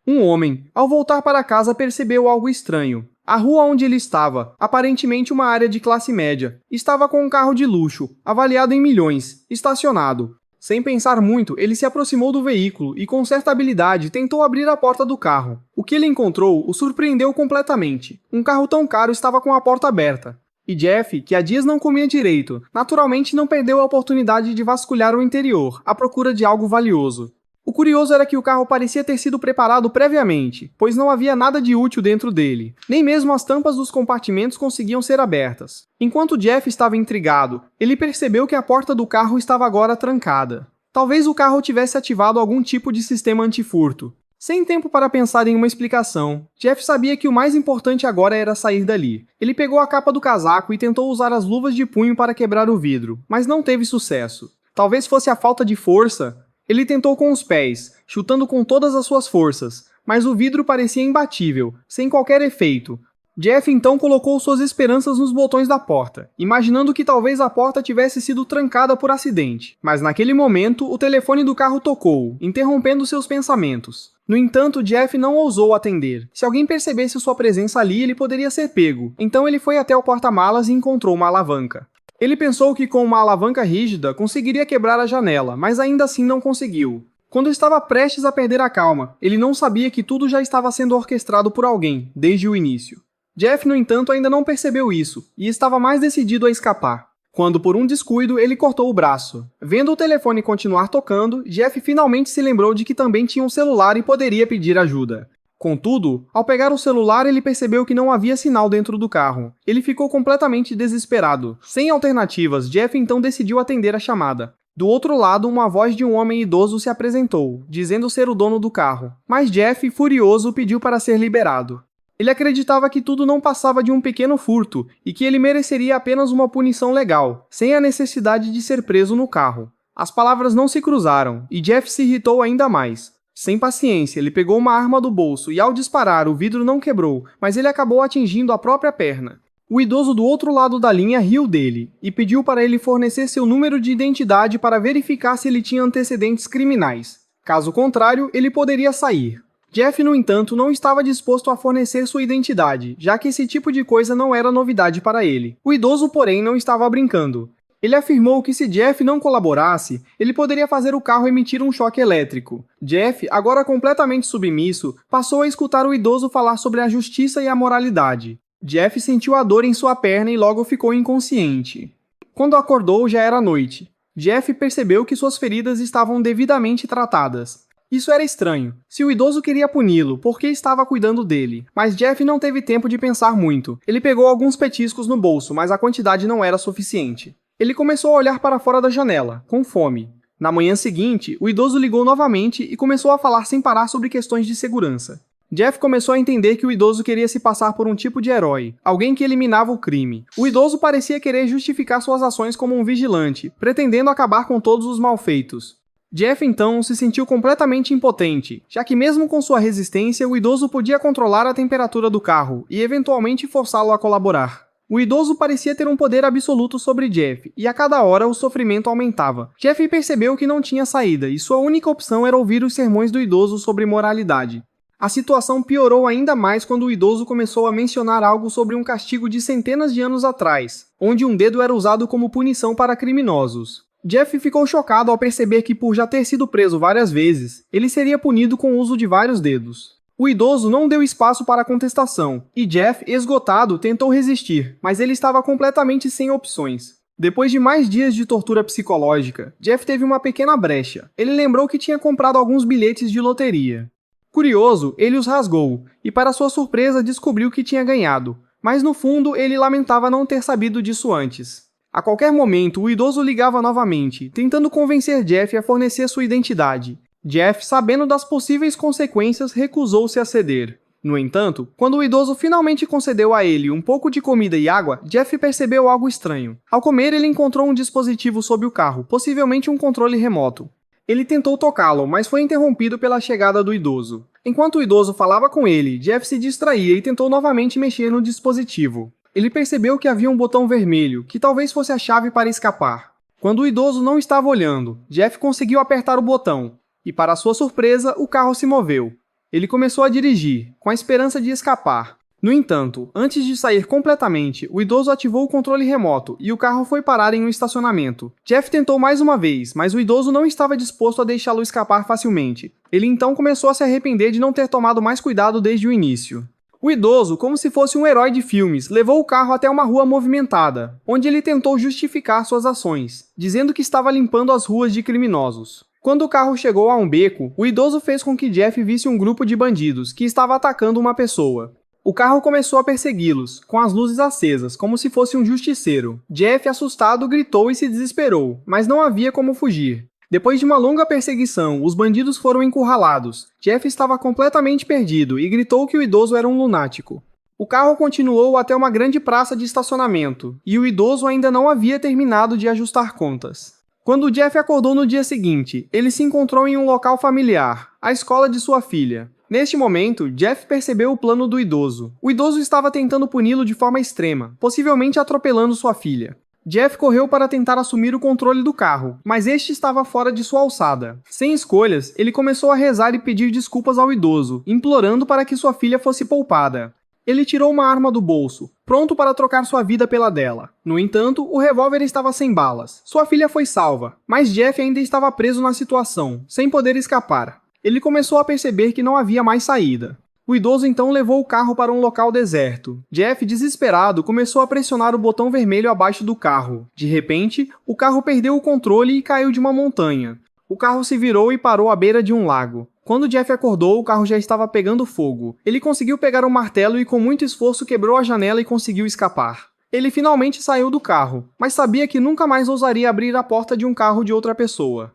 Um homem, ao voltar para casa, percebeu algo estranho. A rua onde ele estava, aparentemente uma área de classe média, estava com um carro de luxo, avaliado em milhões, estacionado. Sem pensar muito, ele se aproximou do veículo e com certa habilidade tentou abrir a porta do carro. O que ele encontrou o surpreendeu completamente. Um carro tão caro estava com a porta aberta. E Jeff, que há dias não comia direito, naturalmente não perdeu a oportunidade de vasculhar o interior, à procura de algo valioso. O curioso era que o carro parecia ter sido preparado previamente, pois não havia nada de útil dentro dele. Nem mesmo as tampas dos compartimentos conseguiam ser abertas. Enquanto Jeff estava intrigado, ele percebeu que a porta do carro estava agora trancada. Talvez o carro tivesse ativado algum tipo de sistema antifurto. Sem tempo para pensar em uma explicação, Jeff sabia que o mais importante agora era sair dali. Ele pegou a capa do casaco e tentou usar as luvas de punho para quebrar o vidro, mas não teve sucesso. Talvez fosse a falta de força. Ele tentou com os pés, chutando com todas as suas forças, mas o vidro parecia imbatível, sem qualquer efeito. Jeff então colocou suas esperanças nos botões da porta, imaginando que talvez a porta tivesse sido trancada por acidente. Mas naquele momento, o telefone do carro tocou, interrompendo seus pensamentos. No entanto, Jeff não ousou atender. Se alguém percebesse sua presença ali, ele poderia ser pego. Então ele foi até o porta-malas e encontrou uma alavanca. Ele pensou que com uma alavanca rígida conseguiria quebrar a janela, mas ainda assim não conseguiu. Quando estava prestes a perder a calma, ele não sabia que tudo já estava sendo orquestrado por alguém, desde o início. Jeff, no entanto, ainda não percebeu isso, e estava mais decidido a escapar. Quando, por um descuido, ele cortou o braço. Vendo o telefone continuar tocando, Jeff finalmente se lembrou de que também tinha um celular e poderia pedir ajuda. Contudo, ao pegar o celular, ele percebeu que não havia sinal dentro do carro. Ele ficou completamente desesperado. Sem alternativas, Jeff então decidiu atender a chamada. Do outro lado, uma voz de um homem idoso se apresentou, dizendo ser o dono do carro. Mas Jeff, furioso, pediu para ser liberado. Ele acreditava que tudo não passava de um pequeno furto e que ele mereceria apenas uma punição legal, sem a necessidade de ser preso no carro. As palavras não se cruzaram, e Jeff se irritou ainda mais. Sem paciência, ele pegou uma arma do bolso e ao disparar, o vidro não quebrou, mas ele acabou atingindo a própria perna. O idoso do outro lado da linha riu dele e pediu para ele fornecer seu número de identidade para verificar se ele tinha antecedentes criminais. Caso contrário, ele poderia sair. Jeff, no entanto, não estava disposto a fornecer sua identidade, já que esse tipo de coisa não era novidade para ele. O idoso, porém, não estava brincando. Ele afirmou que se Jeff não colaborasse, ele poderia fazer o carro emitir um choque elétrico. Jeff, agora completamente submisso, passou a escutar o idoso falar sobre a justiça e a moralidade. Jeff sentiu a dor em sua perna e logo ficou inconsciente. Quando acordou, já era noite. Jeff percebeu que suas feridas estavam devidamente tratadas. Isso era estranho. Se o idoso queria puni-lo, por que estava cuidando dele? Mas Jeff não teve tempo de pensar muito. Ele pegou alguns petiscos no bolso, mas a quantidade não era suficiente. Ele começou a olhar para fora da janela, com fome. Na manhã seguinte, o idoso ligou novamente e começou a falar sem parar sobre questões de segurança. Jeff começou a entender que o idoso queria se passar por um tipo de herói, alguém que eliminava o crime. O idoso parecia querer justificar suas ações como um vigilante, pretendendo acabar com todos os malfeitos. Jeff então se sentiu completamente impotente, já que mesmo com sua resistência, o idoso podia controlar a temperatura do carro e eventualmente forçá-lo a colaborar. O idoso parecia ter um poder absoluto sobre Jeff, e a cada hora o sofrimento aumentava. Jeff percebeu que não tinha saída, e sua única opção era ouvir os sermões do idoso sobre moralidade. A situação piorou ainda mais quando o idoso começou a mencionar algo sobre um castigo de centenas de anos atrás, onde um dedo era usado como punição para criminosos. Jeff ficou chocado ao perceber que, por já ter sido preso várias vezes, ele seria punido com o uso de vários dedos. O idoso não deu espaço para contestação, e Jeff, esgotado, tentou resistir, mas ele estava completamente sem opções. Depois de mais dias de tortura psicológica, Jeff teve uma pequena brecha. Ele lembrou que tinha comprado alguns bilhetes de loteria. Curioso, ele os rasgou, e para sua surpresa descobriu que tinha ganhado, mas no fundo ele lamentava não ter sabido disso antes. A qualquer momento, o idoso ligava novamente, tentando convencer Jeff a fornecer sua identidade. Jeff, sabendo das possíveis consequências, recusou-se a ceder. No entanto, quando o idoso finalmente concedeu a ele um pouco de comida e água, Jeff percebeu algo estranho. Ao comer, ele encontrou um dispositivo sob o carro, possivelmente um controle remoto. Ele tentou tocá-lo, mas foi interrompido pela chegada do idoso. Enquanto o idoso falava com ele, Jeff se distraía e tentou novamente mexer no dispositivo. Ele percebeu que havia um botão vermelho, que talvez fosse a chave para escapar. Quando o idoso não estava olhando, Jeff conseguiu apertar o botão, e para sua surpresa, o carro se moveu. Ele começou a dirigir, com a esperança de escapar. No entanto, antes de sair completamente, o idoso ativou o controle remoto e o carro foi parar em um estacionamento. Jeff tentou mais uma vez, mas o idoso não estava disposto a deixá-lo escapar facilmente. Ele então começou a se arrepender de não ter tomado mais cuidado desde o início. O idoso, como se fosse um herói de filmes, levou o carro até uma rua movimentada, onde ele tentou justificar suas ações, dizendo que estava limpando as ruas de criminosos. Quando o carro chegou a um beco, o idoso fez com que Jeff visse um grupo de bandidos que estava atacando uma pessoa. O carro começou a persegui-los, com as luzes acesas, como se fosse um justiceiro. Jeff, assustado, gritou e se desesperou, mas não havia como fugir. Depois de uma longa perseguição, os bandidos foram encurralados. Jeff estava completamente perdido e gritou que o idoso era um lunático. O carro continuou até uma grande praça de estacionamento, e o idoso ainda não havia terminado de ajustar contas. Quando Jeff acordou no dia seguinte, ele se encontrou em um local familiar, a escola de sua filha. Neste momento, Jeff percebeu o plano do idoso. O idoso estava tentando puni-lo de forma extrema, possivelmente atropelando sua filha. Jeff correu para tentar assumir o controle do carro, mas este estava fora de sua alçada. Sem escolhas, ele começou a rezar e pedir desculpas ao idoso, implorando para que sua filha fosse poupada. Ele tirou uma arma do bolso, pronto para trocar sua vida pela dela. No entanto, o revólver estava sem balas. Sua filha foi salva, mas Jeff ainda estava preso na situação, sem poder escapar. Ele começou a perceber que não havia mais saída. O idoso então levou o carro para um local deserto. Jeff, desesperado, começou a pressionar o botão vermelho abaixo do carro. De repente, o carro perdeu o controle e caiu de uma montanha. O carro se virou e parou à beira de um lago. Quando Jeff acordou, o carro já estava pegando fogo. Ele conseguiu pegar um martelo e com muito esforço quebrou a janela e conseguiu escapar. Ele finalmente saiu do carro, mas sabia que nunca mais ousaria abrir a porta de um carro de outra pessoa.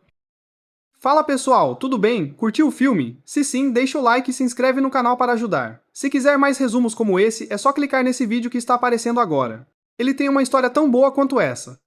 Fala pessoal, tudo bem? Curtiu o filme? Se sim, deixa o like e se inscreve no canal para ajudar. Se quiser mais resumos como esse, é só clicar nesse vídeo que está aparecendo agora. Ele tem uma história tão boa quanto essa.